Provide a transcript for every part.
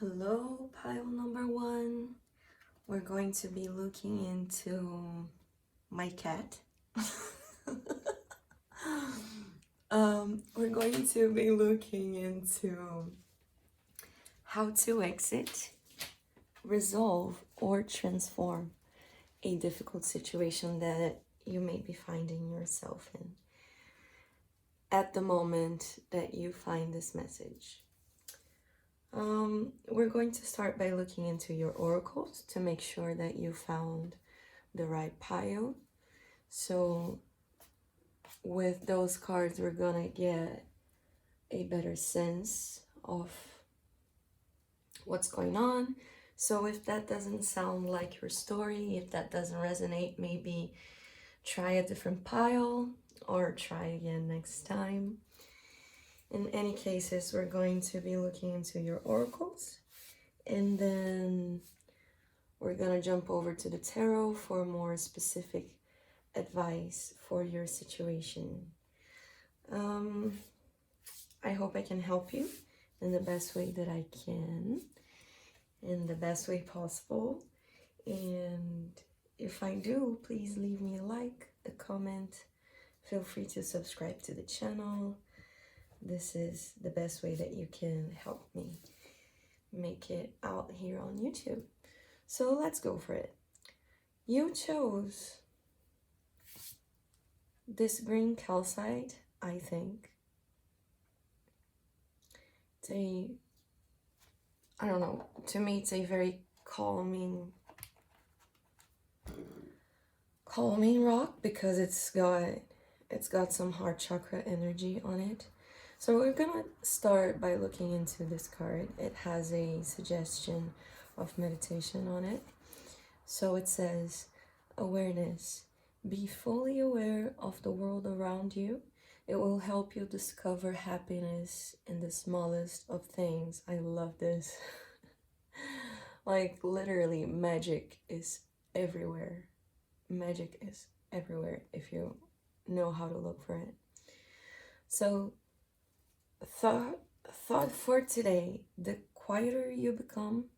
Hello, pile number one. We're going to be looking into my cat. We're going to be looking into how to exit, resolve, or transform a difficult situation that you may be finding yourself in at the moment that you find this message. We're going to start by looking into your oracles to make sure that you found the right pile. So with those cards, we're gonna get a better sense of what's going on. So if that doesn't sound like your story, if that doesn't resonate, maybe try a different pile or try again next time. In any cases, we're going to be looking into your oracles, and then we're gonna jump over to the tarot for more specific advice for your situation. I hope I can help you in the best way that I can, in the best way possible. And if I do, please leave me a like, a comment. Feel free to subscribe to the channel. This is the best way that you can help me make it out here on YouTube. So let's go for it. You chose this green calcite, I think. It's I don't know, to me it's a very calming rock because it's got some heart chakra energy on it. So we're gonna start by looking into this card. It has a suggestion of meditation on it. So it says, awareness. Be fully aware of the world around you. It will help you discover happiness in the smallest of things. I love this. Like literally, magic is everywhere. Magic is everywhere if you know how to look for it. So thought for today: the quieter you become,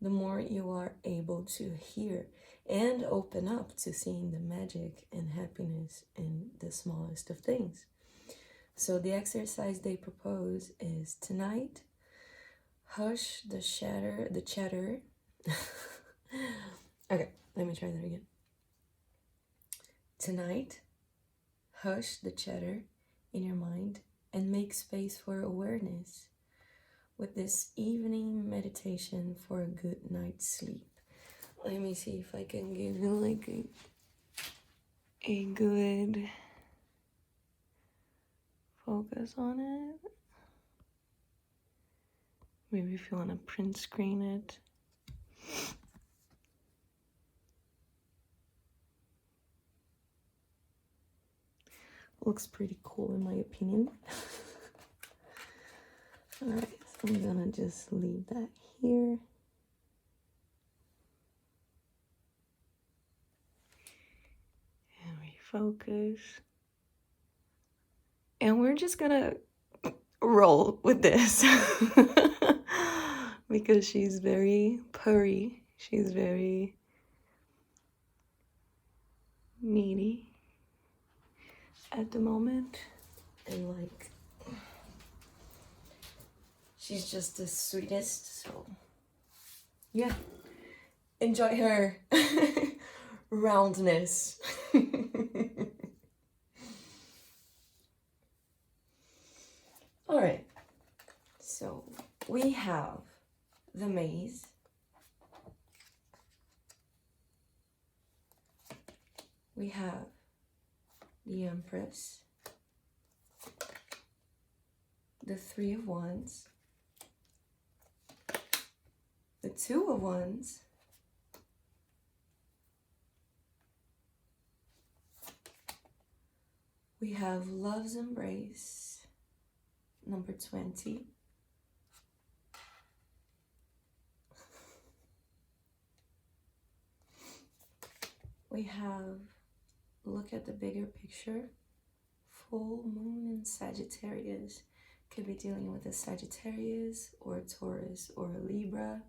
the more you are able to hear and open up to seeing the magic and happiness in the smallest of things. So the exercise they propose is tonight, hush the chatter. Okay, let me try that again. Tonight, hush the chatter in your mind and make space for awareness with this evening meditation for a good night's sleep. Let me see if I can give you like a good focus on it. Maybe if you want to print screen it. Looks pretty cool in my opinion. Alright, so I'm gonna just leave that here. And refocus. And we're just gonna roll with this. Because she's very purry. She's very needy at the moment. And like, she's just the sweetest, so yeah, enjoy her roundness. All right, so we have the maze, we have the Empress, the Three of Wands, the Two of Wands, we have Love's Embrace, number 20, we have, look at the bigger picture, full moon in Sagittarius, Could be dealing with a Sagittarius or a Taurus or a Libra.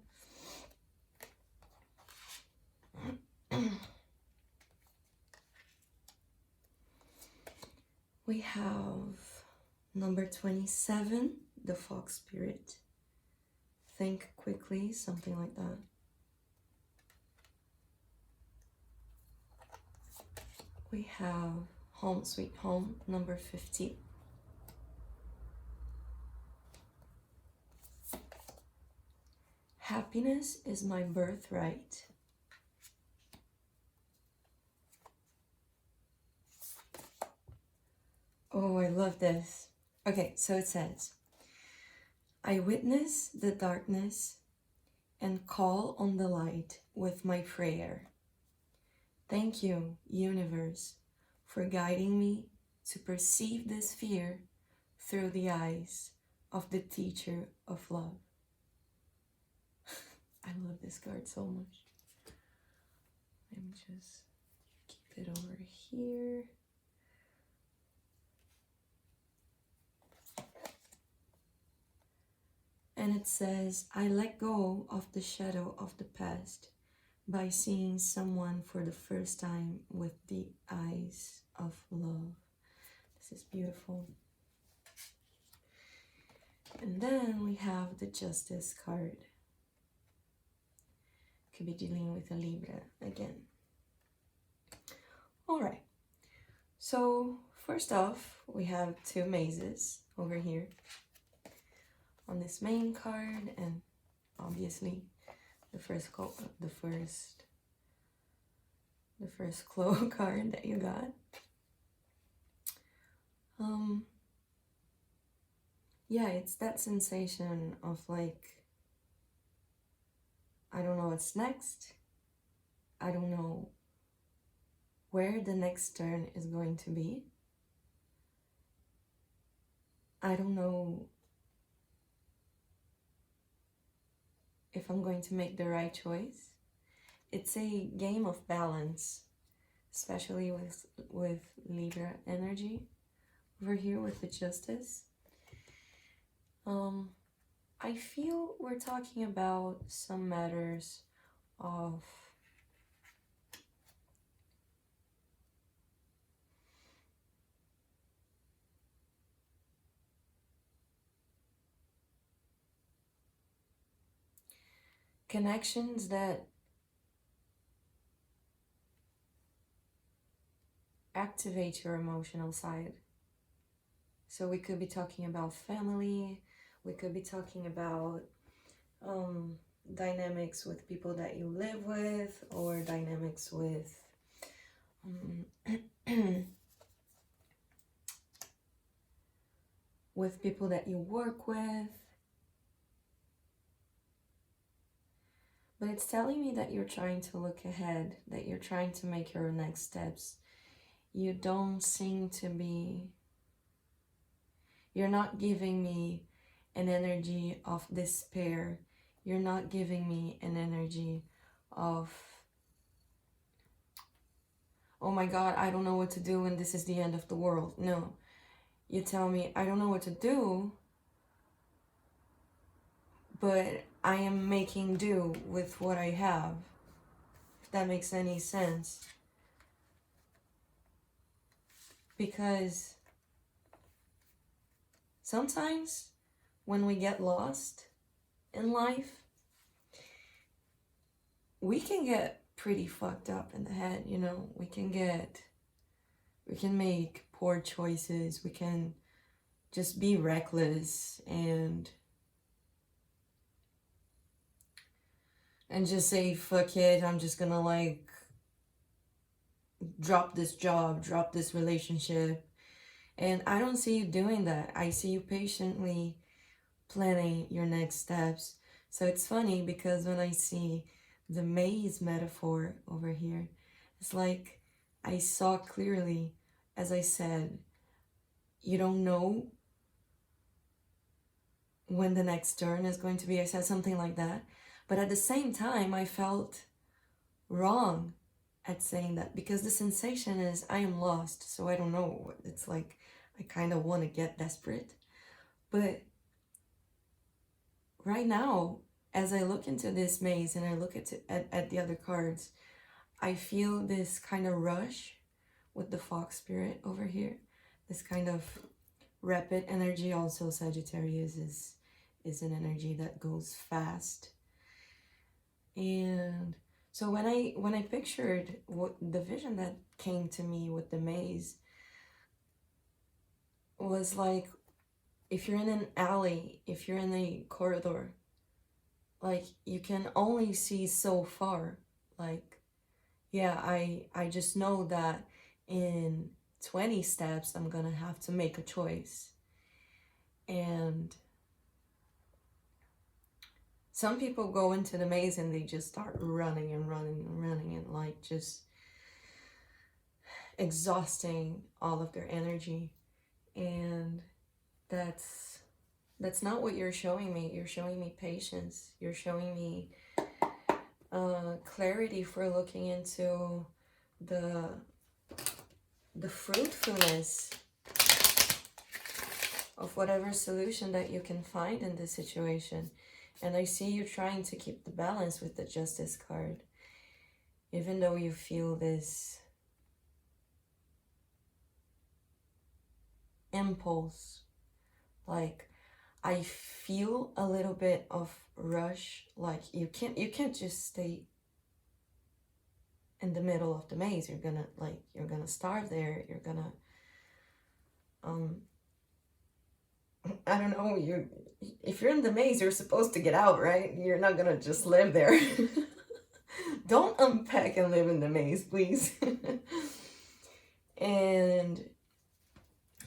We have number 27, the Fox Spirit. Think quickly, something like that. We have Home Sweet Home, number 50. Happiness is my birthright. Oh, I love this. Okay, so it says, I witness the darkness and call on the light with my prayer. Thank you, universe, for guiding me to perceive this fear through the eyes of the teacher of love. I love this card so much. Let me just keep it over here. And it says, I let go of the shadow of the past by seeing someone for the first time with the eyes of love. This is beautiful. And then we have the Justice card. Could be dealing with a Libra again. All right. So first off, we have two mazes over here on this main card, and obviously the first claw card that you got. Yeah, it's that sensation of like, I don't know what's next. I don't know where the next turn is going to be. I don't know if I'm going to make the right choice. It's a game of balance, especially with Libra energy over here with the Justice. I feel we're talking about some matters of connections that activate your emotional side. So we could be talking about family, we could be talking about dynamics with people that you live with, or dynamics with with people that you work with. But it's telling me that you're trying to look ahead, that you're trying to make your next steps. You don't seem to be, you're not giving me an energy of despair. You're not giving me an energy of, oh my God, I don't know what to do and this is the end of the world. No, you tell me, I don't know what to do, but I am making do with what I have, if that makes any sense. Because sometimes when we get lost in life, we can get pretty fucked up in the head, you know. We can make poor choices. We can just be reckless and just say, fuck it, I'm just gonna like drop this job, drop this relationship. And I don't see you doing that. I see you patiently planning your next steps. So it's funny because when I see the maze metaphor over here, it's like I saw clearly, as I said, you don't know when the next turn is going to be. I said something like that. But at the same time, I felt wrong at saying that, because the sensation is I am lost, so I don't know. It's like I kind of want to get desperate. But right now, as I look into this maze and I look at the other cards, I feel this kind of rush with the fox spirit over here. This kind of rapid energy. Also, Sagittarius is an energy that goes fast. And so when I pictured what the vision that came to me with the maze was like, if you're in an alley, if you're in a corridor, like you can only see so far. Like, yeah, I just know that in 20 steps I'm gonna have to make a choice. And some people go into the maze and they just start running and running and running and like just exhausting all of their energy. And that's not what you're showing me. You're showing me patience. You're showing me clarity for looking into the fruitfulness of whatever solution that you can find in this situation. And I see you trying to keep the balance with the Justice card, even though you feel this impulse. Like, I feel a little bit of rush. Like you can't just stay in the middle of the maze. You're gonna starve there. You're gonna I don't know, if you're in the maze, you're supposed to get out, right? You're not gonna just live there. Don't unpack and live in the maze, please. And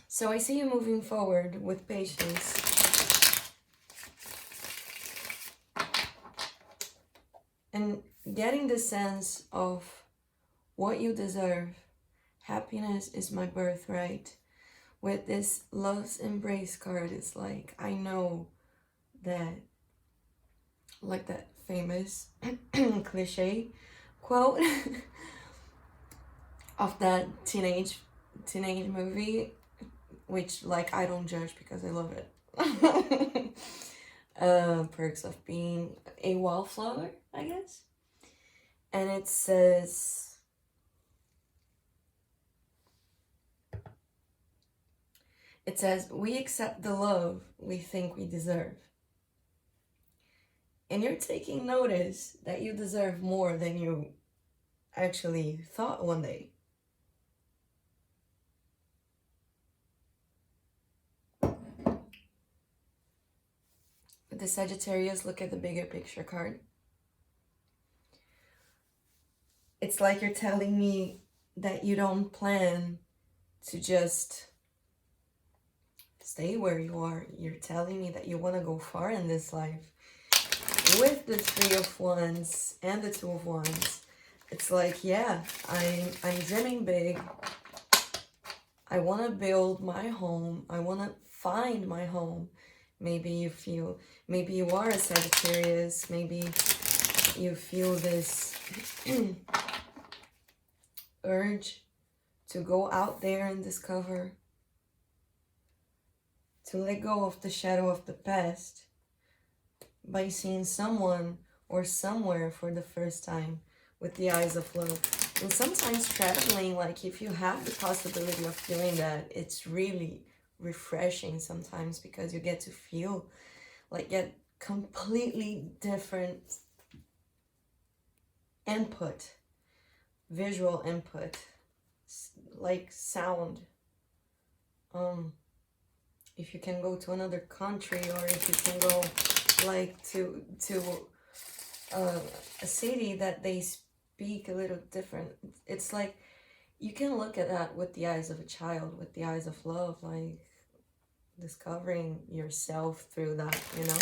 so I see you moving forward with patience. And getting the sense of what you deserve. Happiness is my birthright. With this Love's Embrace card, it's like, I know that, like that famous cliche quote of that teenage movie, which, like, I don't judge because I love it. Perks of being a wallflower, I guess. And it says, we accept the love we think we deserve. And you're taking notice that you deserve more than you actually thought one day. With the Sagittarius, look at the bigger picture card. It's like you're telling me that you don't plan to just stay where you are. You're telling me that you want to go far in this life. With the Three of Wands and the Two of Wands, it's like, yeah, I'm dreaming big. I want to build my home. I want to find my home. Maybe you are a Sagittarius. Maybe you feel this urge to go out there and discover, to let go of the shadow of the past by seeing someone or somewhere for the first time with the eyes of love. And sometimes traveling, like if you have the possibility of doing that, it's really refreshing sometimes, because you get to feel like get completely different input, visual input, like sound. If you can go to another country, or if you can go like to a city that they speak a little different, it's like you can look at that with the eyes of a child, with the eyes of love, like discovering yourself through that, you know?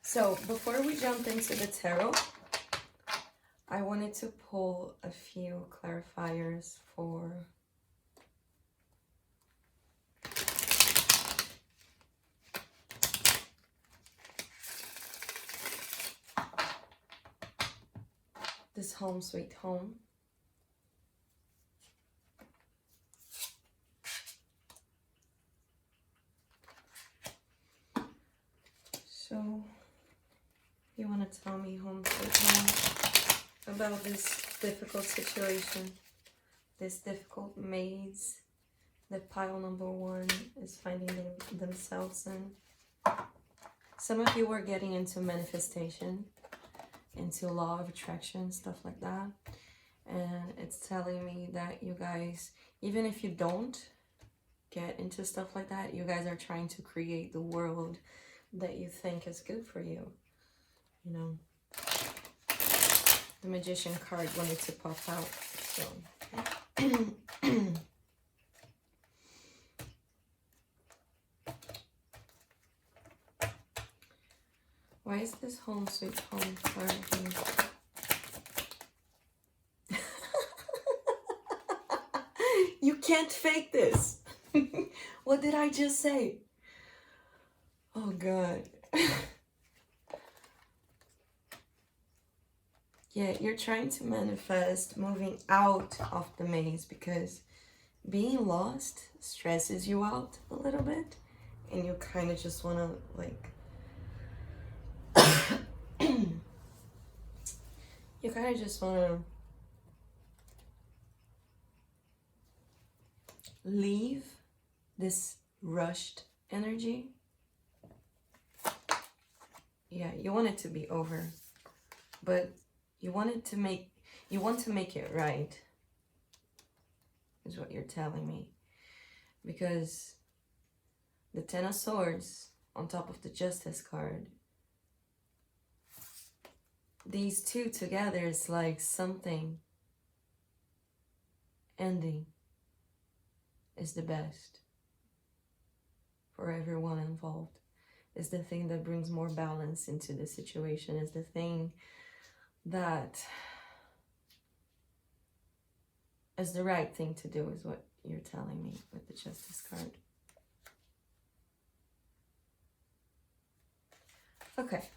So before we jump into the tarot, I wanted to pull a few clarifiers for this home sweet home. You want to tell me, home sweet home, about this difficult situation, this difficult maze that pile number 1 is finding themselves in. Some of you are getting into manifestation, into law of attraction, stuff like that. And it's telling me that you guys, even if you don't get into stuff like that, you guys are trying to create the world that you think is good for you. You know, the Magician card wanted to pop out, so. Why is this home sweet home card here? You can't fake this. What did I just say? Oh God. Yeah, you're trying to manifest moving out of the maze because being lost stresses you out a little bit, and you kind of just want to like you kind of just want to leave this rushed energy. Yeah, you want it to be over, but you want to make it right, is what you're telling me. Because the Ten of Swords on top of the Justice card, these two together is like something ending is the best for everyone involved. Is the thing that brings more balance into the situation, is the thing that is the right thing to do, is what you're telling me with the Justice card. Okay.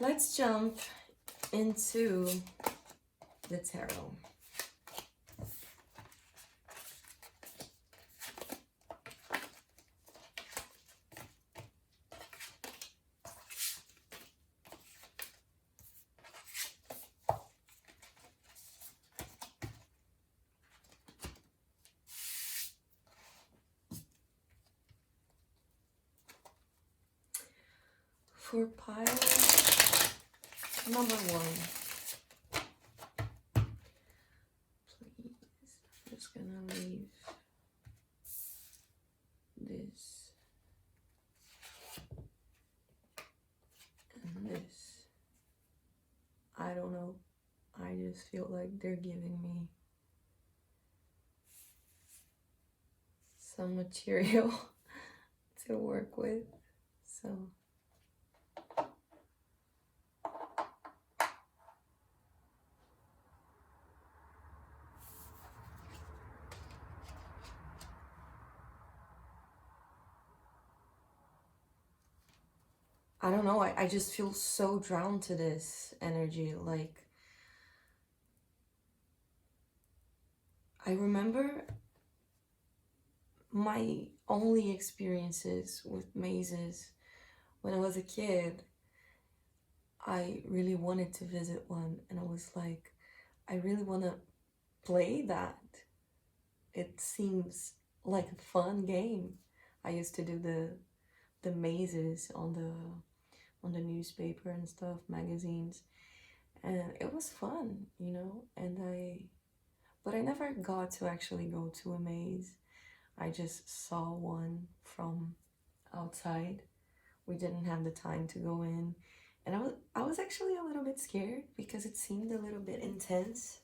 Let's jump into the tarot. For pile number 1, please, I'm just gonna leave this and this. I don't know, I just feel like they're giving me some material to work with, so I don't know, I just feel so drawn to this energy. Like, I remember my only experiences with mazes when I was a kid. I really wanted to visit one, and I was like, I really want to play that. It seems like a fun game. I used to do the mazes on the newspaper and stuff, magazines, and it was fun, you know. But I never got to actually go to a maze. I just saw one from outside. We didn't have the time to go in, and I was actually a little bit scared because it seemed a little bit intense,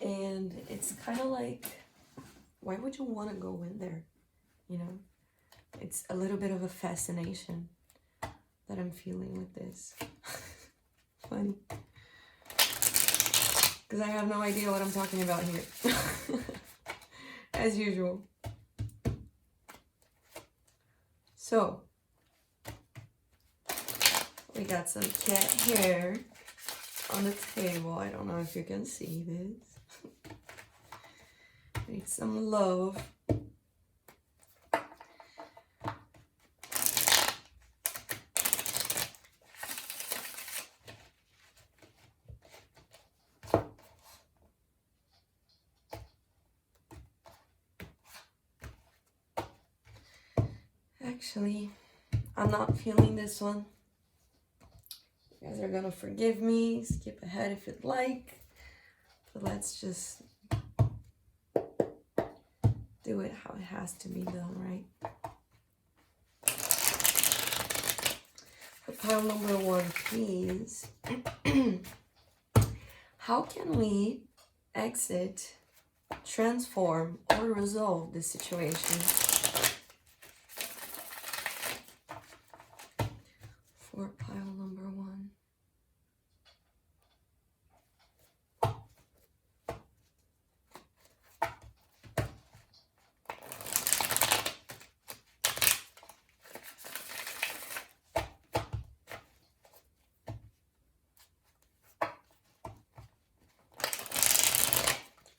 and it's kind of like, why would you want to go in there, you know? It's a little bit of a fascination that I'm feeling with this. Funny. Because I have no idea what I'm talking about here. As usual. So, we got some cat hair on the table. I don't know if you can see this. Need some love. Actually, I'm not feeling this one. You guys are gonna forgive me, skip ahead if you'd like, but let's just do it how it has to be done, right? For pile number 1, please. How can we exit, transform, or resolve this situation? For pile number 1.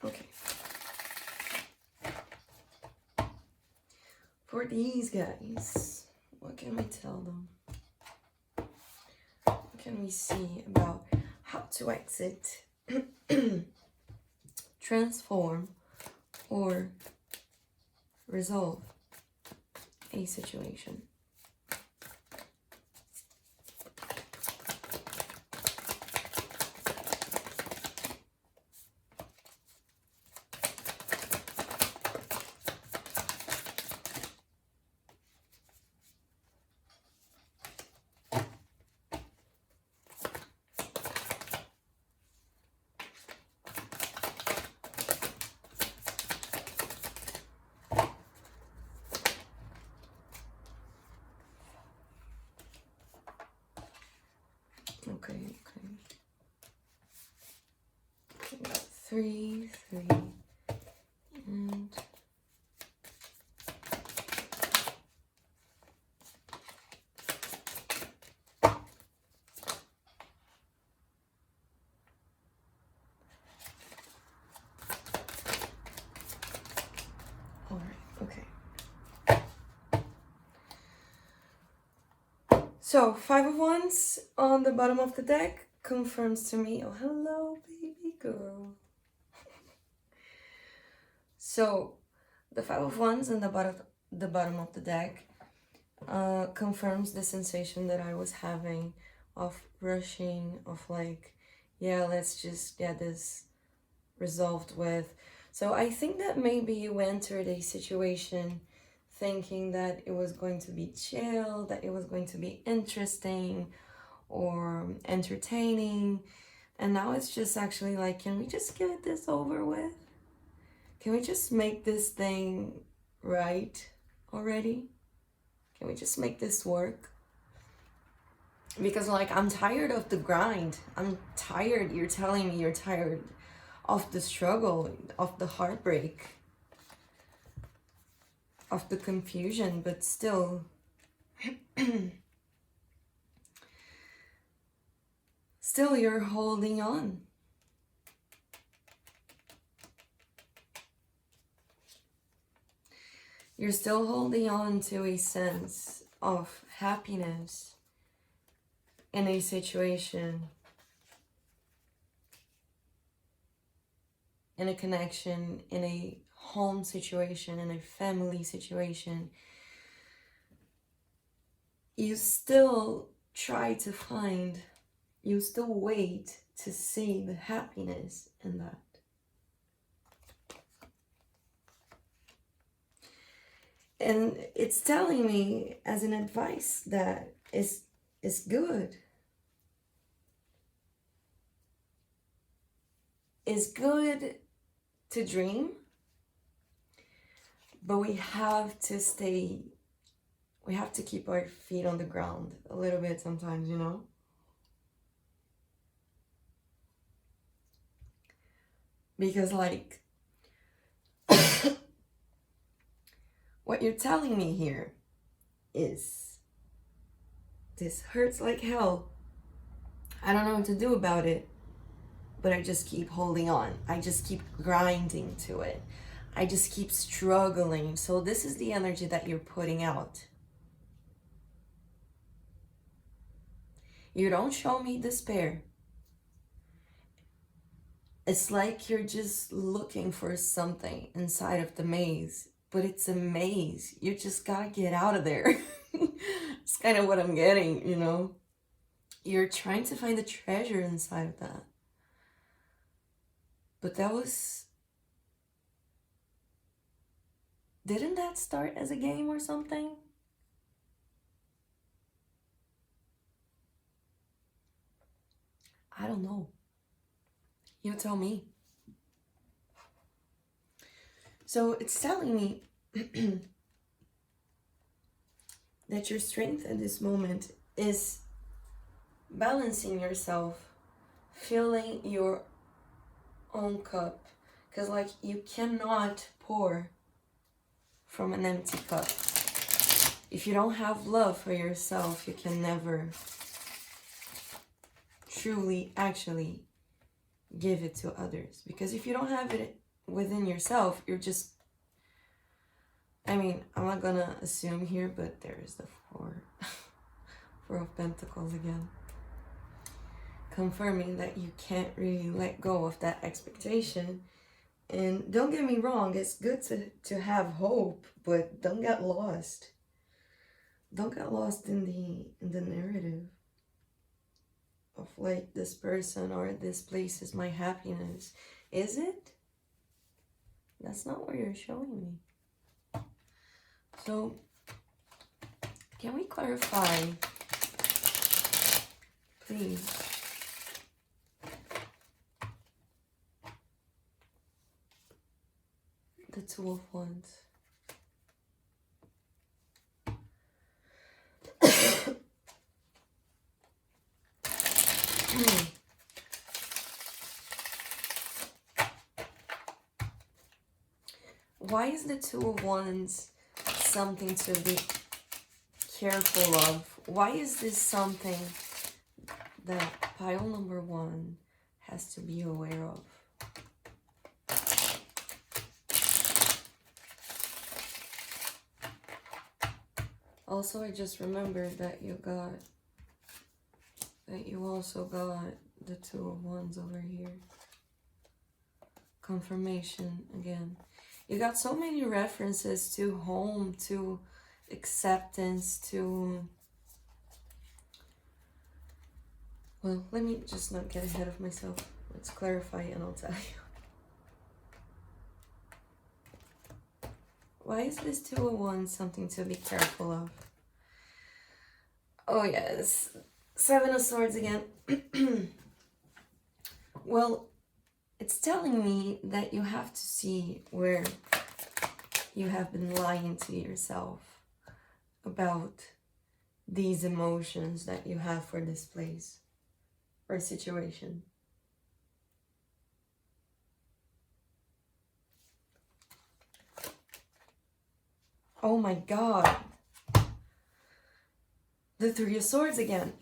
Okay. For these guys, what can we tell them? What can we see about how to exit, transform, or resolve a situation? Okay. 3, and all right. Okay. So 5 of Wands on the bottom of the deck confirms to me, oh hello baby girl. So the 5 of Wands on the bottom of the deck confirms the sensation that I was having of rushing, of like, yeah, let's just get this resolved with. So I think that maybe you entered a situation thinking that it was going to be chill, that it was going to be interesting or entertaining, and now it's just actually like, can we just get this over with? Can we just make this thing right already? Can we just make this work? Because like, I'm tired of the grind. I'm tired. You're telling me you're tired of the struggle, of the heartbreak, of the confusion, but still still you're holding on. You're still holding on to a sense of happiness in a situation, in a connection, in a home situation, in a family situation. You still try to find, you still wait to see the happiness in that. And it's telling me as an advice that is good. It's good to dream, but we have to keep our feet on the ground a little bit sometimes, you know? Because like, what you're telling me here is, this hurts like hell. I don't know what to do about it, but I just keep holding on. I just keep grinding to it. I just keep struggling. So this is the energy that you're putting out. You don't show me despair. It's like you're just looking for something inside of the maze but it's a maze. You just gotta get out of there. It's kind of what I'm getting, you know? You're trying to find the treasure inside of that. But that was... Didn't that start as a game or something? I don't know. You tell me. So it's telling me that your strength at this moment is balancing yourself, filling your own cup. Because like you cannot pour from an empty cup. If you don't have love for yourself, you can never truly actually give it to others. Because if you don't have it within yourself, you're just, I mean, I'm not gonna assume here, but there's the four of Pentacles again, confirming that you can't really let go of that expectation. And don't get me wrong, it's good to have hope, but don't get lost. Don't get lost in the narrative of like, this person or this place is my happiness. Is it? That's not what you're showing me. So, can we clarify, please? The Two of Wands. Why is the Two of Wands something to be careful of? Why is this something that pile number one has to be aware of? Also, I just remembered that you also got the Two of Wands over here. Confirmation again. You got so many references to home, to acceptance, to... Well, let me just not get ahead of myself. Let's clarify and I'll tell you. Why is this Two of Wands something to be careful of? Oh yes, Seven of Swords again. Well, it's telling me that you have to see where you have been lying to yourself about these emotions that you have for this place or situation. Oh my God. The Three of Swords again.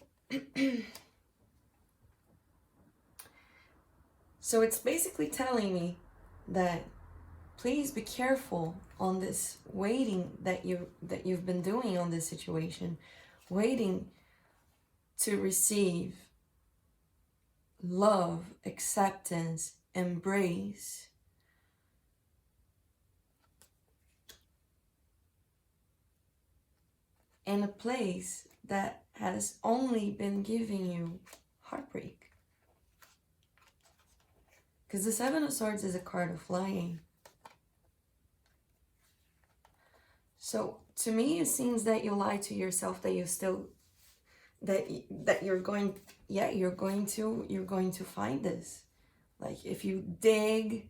So it's basically telling me that please be careful on this waiting that you've been doing on this situation, waiting to receive love, acceptance, embrace. In a place that has only been giving you heartbreak. Because the Seven of Swords is a card of lying. So to me, it seems that you lie to yourself, that you still, that you're going, yeah, you're going to find this. Like if you dig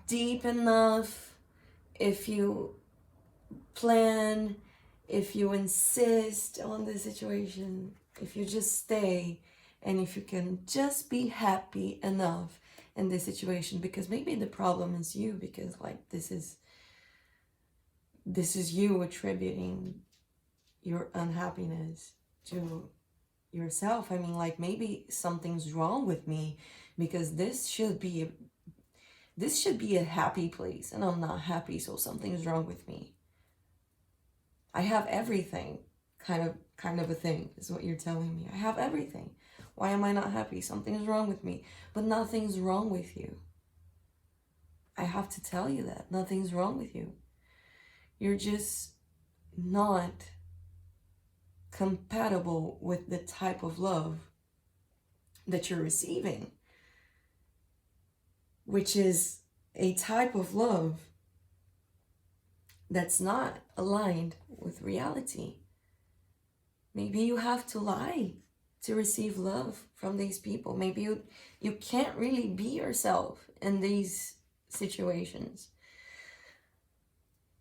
deep enough, if you plan, if you insist on the situation, if you just stay, and if you can just be happy enough in this situation, because maybe the problem is you, because like this is you attributing your unhappiness to yourself. I mean, like maybe something's wrong with me, because this should be a happy place and I'm not happy, so something's wrong with me. I have everything, kind of a thing is what you're telling me. I have everything. Why am I not happy? Something's wrong with me. But nothing's wrong with you. I have to tell you that nothing's wrong with you. You're just not compatible with the type of love that you're receiving, which is a type of love that's not aligned with reality. Maybe you have to lie to receive love from these people. Maybe you can't really be yourself in these situations.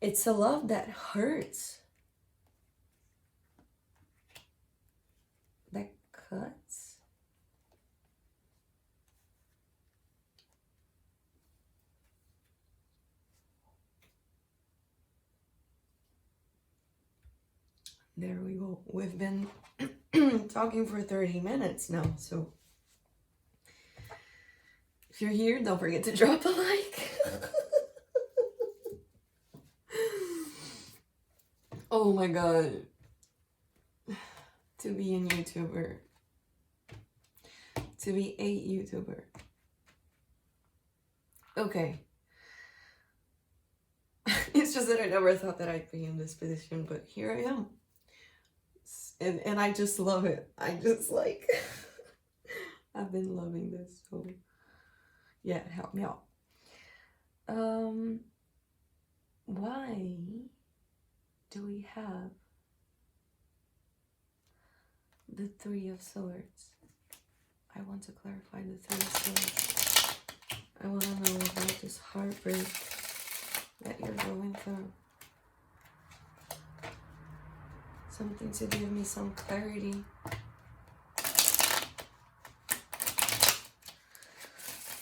It's a love that hurts, that cuts. There we go. We've been talking for 30 minutes now, so if you're here, don't forget to drop a like. Oh my god. To be a YouTuber. To be a YouTuber. Okay. It's just that I never thought that I'd be in this position, but here I am. And I just love it. I just like... I've been loving this, so... Yeah, help me out. Why do we have the Three of Swords? I want to clarify the Three of Swords. I want to know about this heartbreak that you're going through. Something to give me some clarity.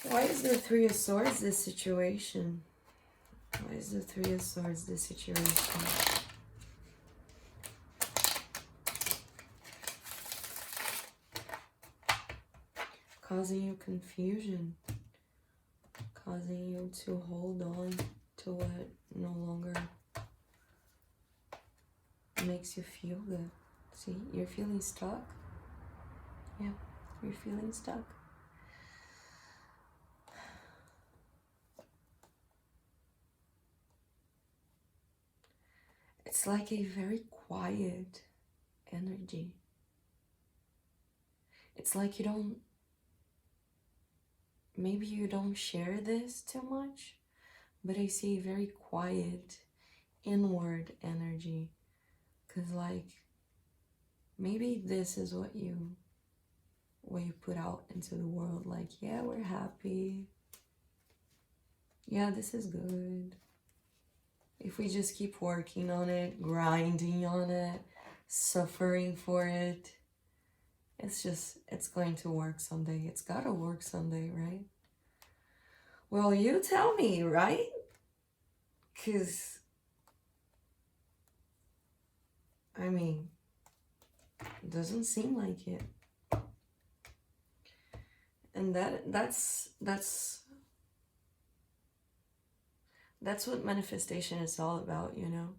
Why is the Three of Swords this situation? Why is the Three of Swords this situation? Causing you confusion. Causing you to hold on to what no longer makes you feel good. See, you're feeling stuck. Yeah, you're feeling stuck. It's like a very quiet energy. It's like you don't, maybe you don't share this too much, but I see a very quiet inward energy. Cause like, maybe this is what you put out into the world. Like, yeah, we're happy. Yeah, this is good. If we just keep working on it, grinding on it, suffering for it, it's going to work someday. It's gotta work someday, right? Well, you tell me, right? Cause, I mean, it doesn't seem like it. And that's what manifestation is all about, you know?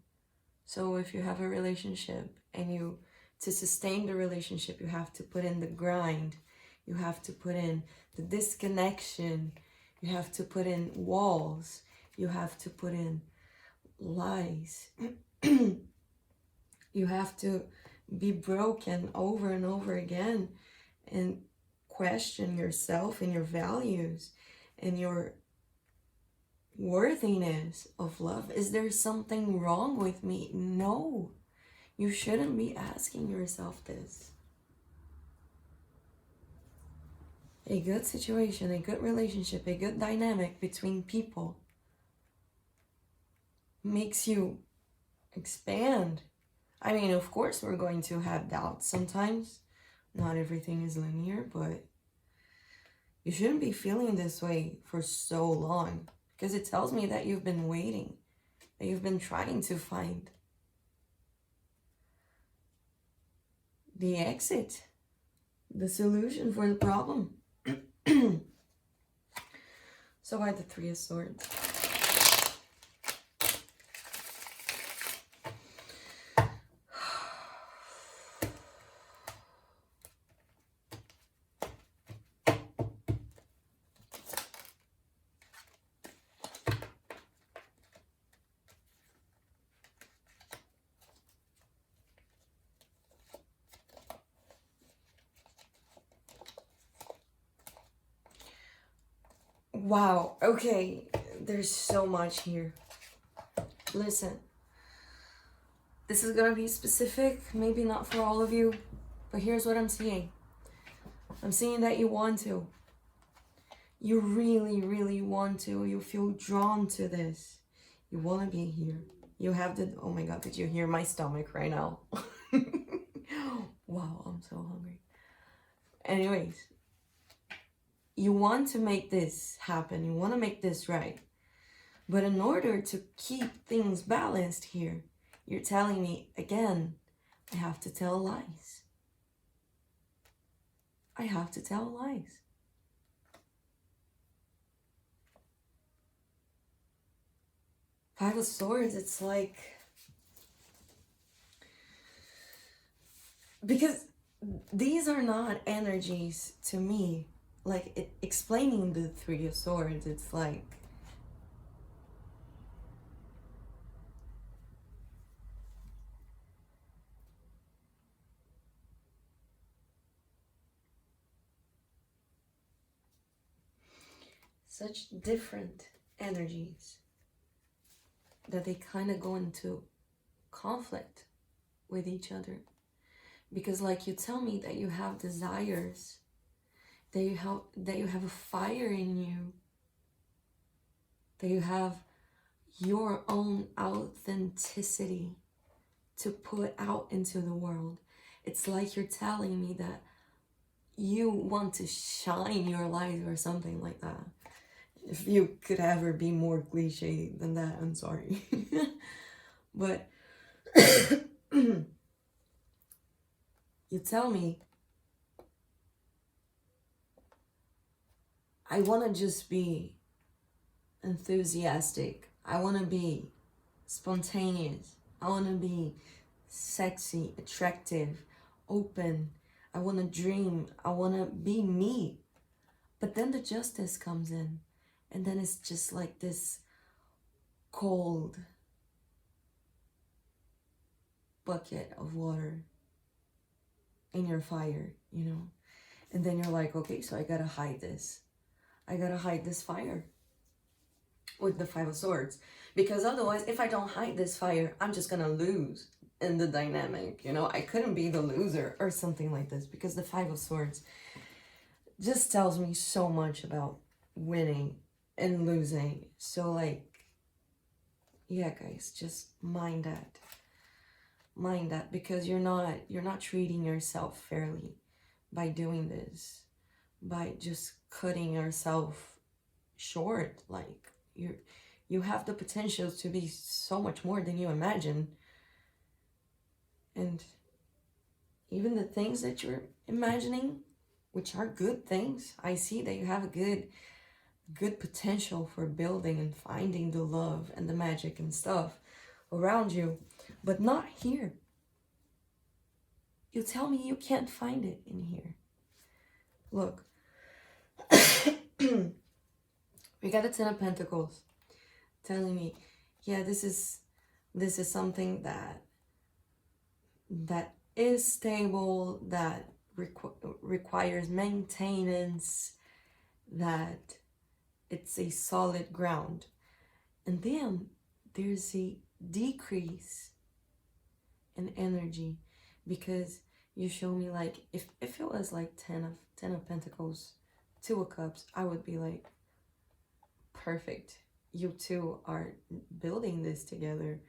So if you have a relationship and to sustain the relationship, you have to put in the grind. You have to put in the disconnection. You have to put in walls. You have to put in lies. You have to be broken over and over again and question yourself and your values and your worthiness of love. Is there something wrong with me? No, you shouldn't be asking yourself this. A good situation, a good relationship, a good dynamic between people makes you expand. I mean, of course, we're going to have doubts sometimes. Not everything is linear, but you shouldn't be feeling this way for so long, because it tells me that you've been waiting, that you've been trying to find the exit, the solution for the problem. So why the Three of Swords? Wow, okay, there's so much here. Listen, this is gonna be specific, maybe not for all of you, but here's what I'm seeing. I'm seeing that you want to. You really, really want to. You feel drawn to this. You want to be here. You have the... Oh my God, did you hear my stomach right now? Wow, I'm so hungry. Anyways, you want to make this happen. You want to make this right. But in order to keep things balanced here, you're telling me, again, I have to tell lies. I have to tell lies. Five of Swords, it's like... Because these are not energies to me. Like, explaining the Three of Swords, it's like... such different energies that they kind of go into conflict with each other. Because like you tell me that you have desires, that you have a fire in you, that you have your own authenticity to put out into the world. It's like you're telling me that you want to shine your light or something like that. If you could ever be more cliche than that, I'm sorry. But you tell me, I want to just be enthusiastic. I want to be spontaneous. I want to be sexy, attractive, open. I want to dream. I want to be me. But then the justice comes in. And then it's just like this cold bucket of water in your fire, you know? And then you're like, okay, so I gotta hide this. I gotta hide this fire with the Five of Swords. Because otherwise, if I don't hide this fire, I'm just gonna lose in the dynamic, you know? I couldn't be the loser or something like this, because the Five of Swords just tells me so much about winning and losing. So like, yeah, guys, just mind that, because you're not treating yourself fairly by doing this, by just cutting yourself short. Like, you have the potential to be so much more than you imagine. And even the things that you're imagining, which are good things, I see that you have a good potential for building and finding the love and the magic and stuff around you, but not here. You tell me you can't find it in here. Look, we got a Ten of Pentacles telling me, yeah, this is something that is stable, that requires maintenance, that it's a solid ground. And then there's a decrease in energy, because you show me, like, if it was like Ten of Pentacles, Two of Cups, I would be like, perfect. You two are building this together,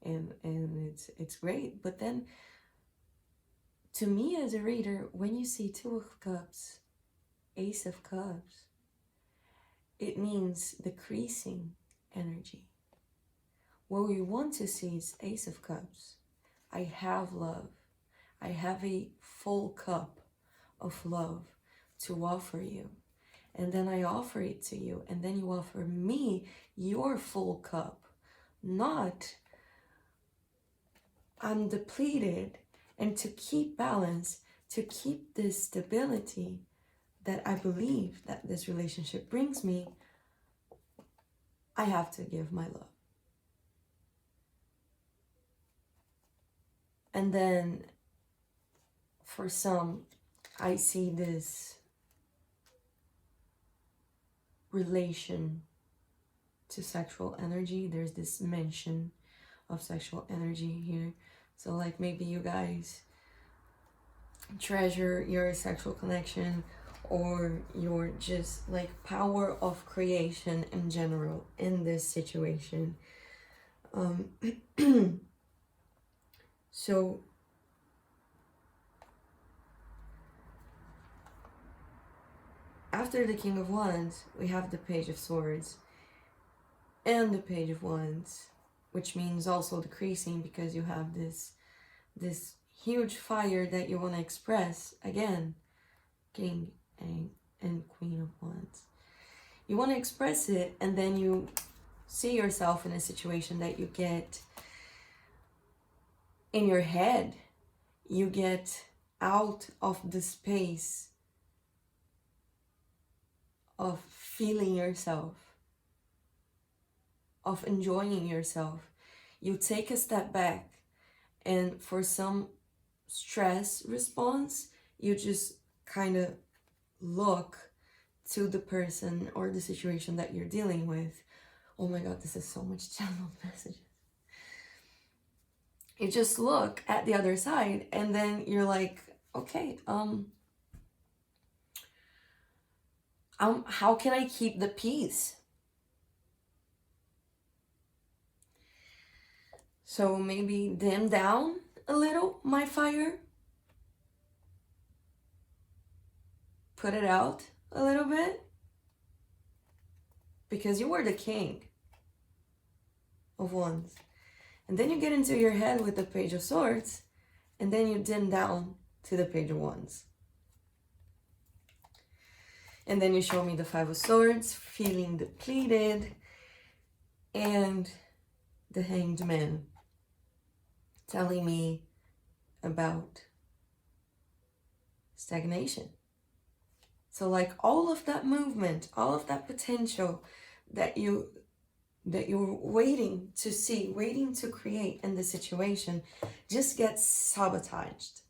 and it's great. But then, to me as a reader, when you see Two of Cups, Ace of Cups, it means decreasing energy. What we want to see is Ace of Cups. I have love. I have a full cup of love to offer you. And then I offer it to you. And then you offer me your full cup. Not, I'm depleted. And to keep balance, to keep this stability that I believe that this relationship brings me, I have to give my love. And then for some, I see this relation to sexual energy. There's this mention of sexual energy here. So like maybe you guys treasure your sexual connection, or your just like power of creation in general in this situation. So after the King of Wands, we have the Page of Swords and the Page of Wands, which means also decreasing, because you have this huge fire that you want to express. Again, King and Queen of Wands. You want to express it, and then you see yourself in a situation that you get in your head. You get out of the space of feeling yourself, of enjoying yourself. You take a step back, and for some stress response, you just kind of look to the person or the situation that you're dealing with. Oh my god, this is so much channeled messages. You just look at the other side, and then you're like, okay, how can I keep the peace? So maybe dim down a little my fire. Put it out a little bit. Because you were the King of Wands. And then you get into your head with the Page of Swords, and then you dim down to the Page of Wands. And then you show me the Five of Swords, feeling depleted, and the Hanged Man, telling me about stagnation. So like all of that movement, all of that potential that you're waiting to see, waiting to create in the situation, just gets sabotaged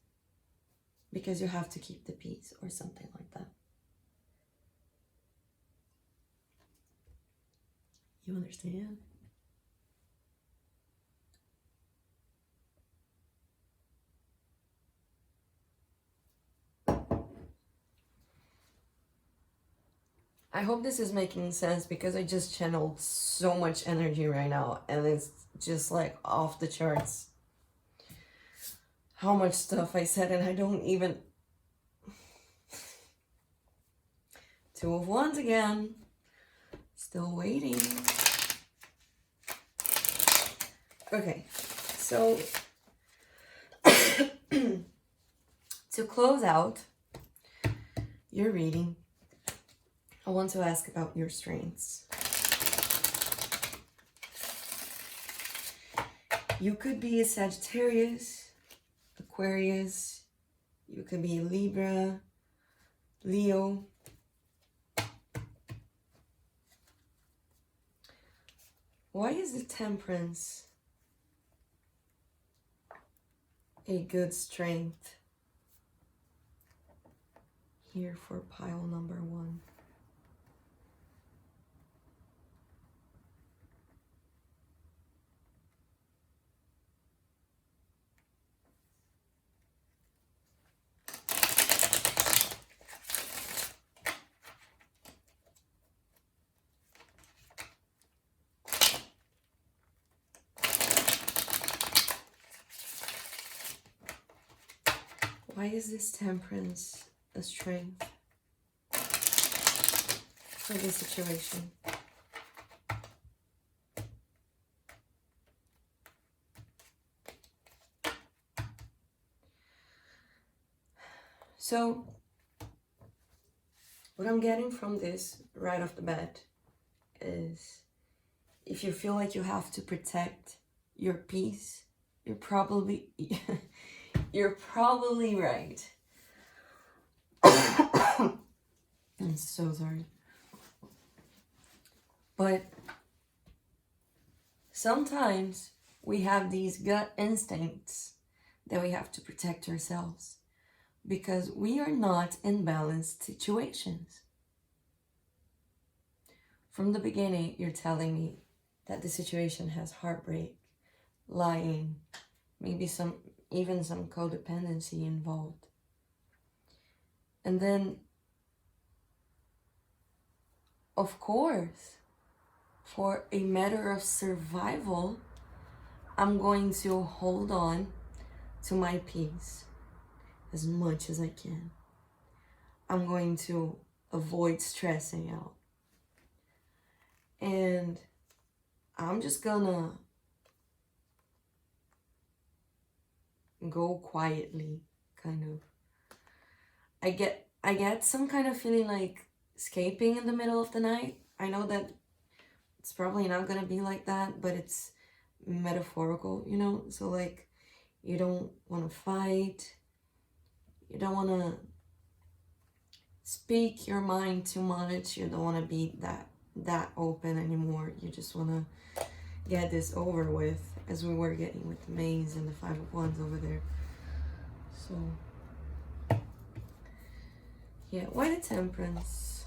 because you have to keep the peace or something like that. You understand? I hope this is making sense, because I just channeled so much energy right now, and it's just like off the charts how much stuff I said, and I don't even... Two of Wands again. Still waiting. Okay, so to close out your reading, I want to ask about your strengths. You could be a Sagittarius, Aquarius, you could be a Libra, Leo. Why is the Temperance a good strength here for pile number 1? Why is this Temperance a strength for this situation? So, what I'm getting from this right off the bat is, if you feel like you have to protect your peace, you're probably you're probably right. I'm so sorry. But sometimes we have these gut instincts that we have to protect ourselves, because we are not in balanced situations. From the beginning, you're telling me that the situation has heartbreak, lying, maybe even some codependency involved. And then, of course, for a matter of survival, I'm going to hold on to my peace as much as I can. I'm going to avoid stressing out. And I'm just gonna go quietly, kind of. I get some kind of feeling like escaping in the middle of the night. I know that it's probably not gonna be like that, but it's metaphorical, you know? So like, you don't want to fight, you don't want to speak your mind too much, you don't want to be that open anymore. You just want to get this over with, as we were getting with the maze and the Five of Wands over there. So yeah, why the Temperance?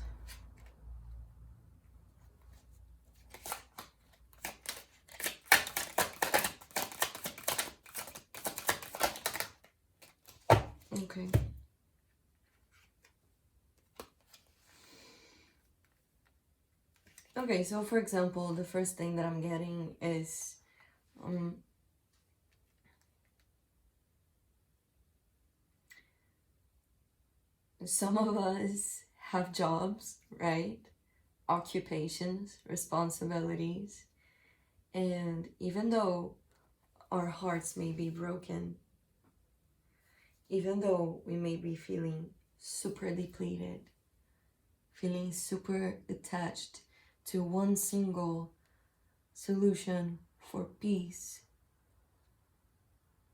Okay. Okay, so for example, the first thing that I'm getting is some of us have jobs, right? Occupations, responsibilities. And even though our hearts may be broken, even though we may be feeling super depleted, feeling super attached to one single solution for peace,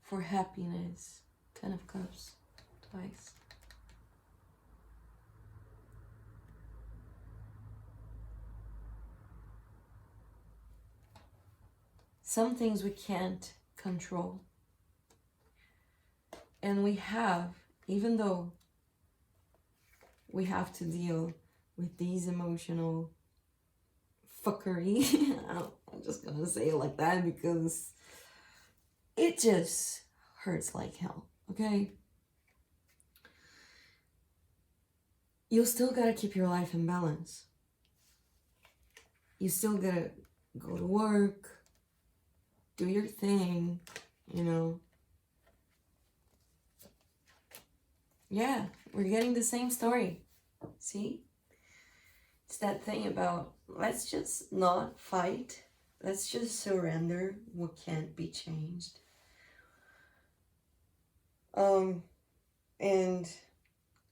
for happiness, Ten of Cups, twice. Some things we can't control. And we have, even though we have to deal with these emotional fuckery, I'm just gonna say it like that because it just hurts like hell, okay? You still gotta keep your life in balance. You still gotta go to work, do your thing, you know. Yeah, we're getting the same story. See? It's that thing about, let's just not fight. Let's just surrender what can't be changed. And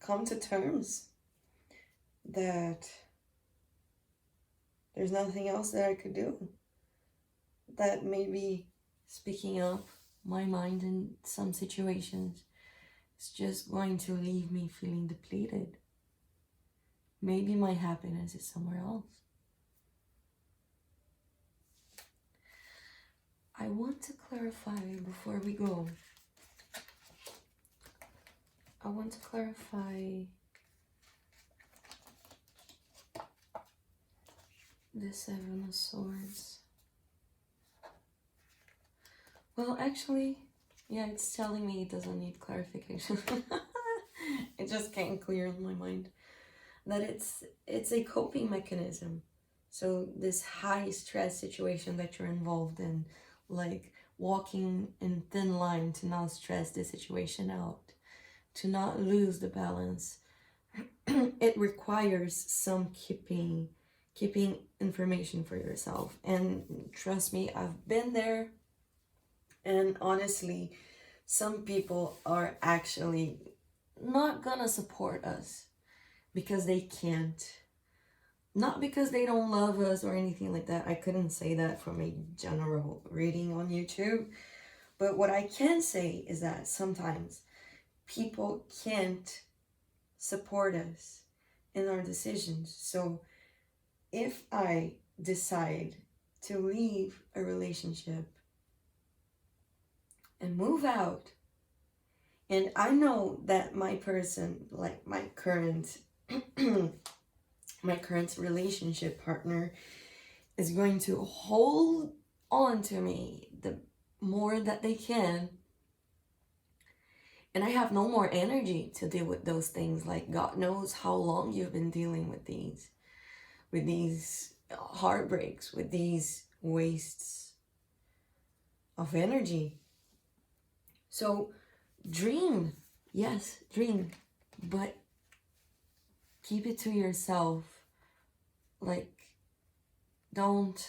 come to terms that there's nothing else that I could do. That maybe speaking up my mind in some situations is just going to leave me feeling depleted. Maybe my happiness is somewhere else. I want to clarify before we go. I want to clarify the Seven of Swords. Well, actually, yeah, it's telling me it doesn't need clarification. It just came clear in my mind that it's a coping mechanism. So this high stress situation that you're involved in, like walking in thin line to not stress the situation out, to not lose the balance, it requires some keeping information for yourself. And trust me, I've been there. And honestly, some people are actually not gonna support us because they can't. Not because they don't love us or anything like that. I couldn't say that from a general reading on YouTube. But what I can say is that sometimes people can't support us in our decisions. So if I decide to leave a relationship and move out, and I know that my person, like my current my current relationship partner is going to hold on to me the more that they can. And I have no more energy to deal with those things. Like, God knows how long you've been dealing with these heartbreaks, with these wastes of energy. So dream, yes, dream, but keep it to yourself. Like, don't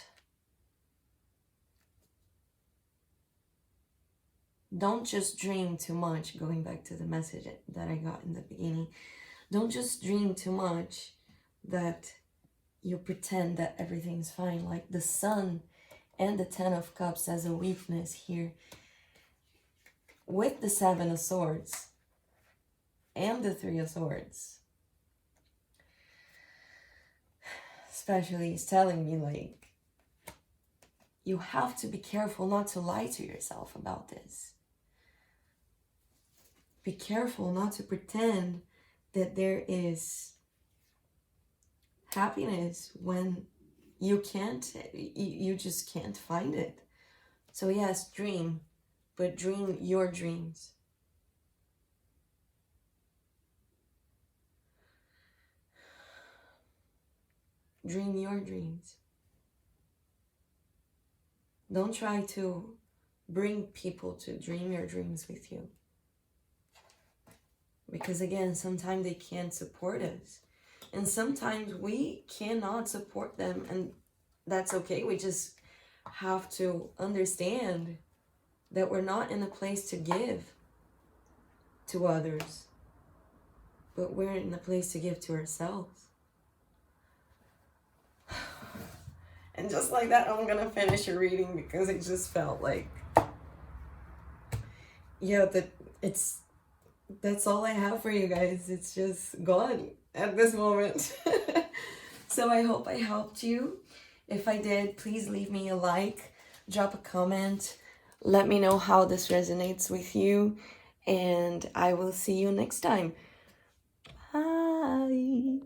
just dream too much. Going back to the message that I got in the beginning, don't just dream too much that you pretend that everything's fine. Like the Sun and the Ten of Cups as a weakness here, with the Seven of Swords and the Three of Swords, especially, is telling me, like, you have to be careful not to lie to yourself about this. Be careful not to pretend that there is happiness when you just can't find it. So yes, dream, but dream your dreams. Dream your dreams. Don't try to bring people to dream your dreams with you. Because again, sometimes they can't support us. And sometimes we cannot support them, and that's okay. We just have to understand that we're not in a place to give to others, but we're in a place to give to ourselves. And just like that, I'm gonna finish your reading because it just felt like, yeah, that's all I have for you guys. It's just gone at this moment. So I hope I helped you. If I did, please leave me a like, drop a comment, let me know how this resonates with you, and I will see you next time.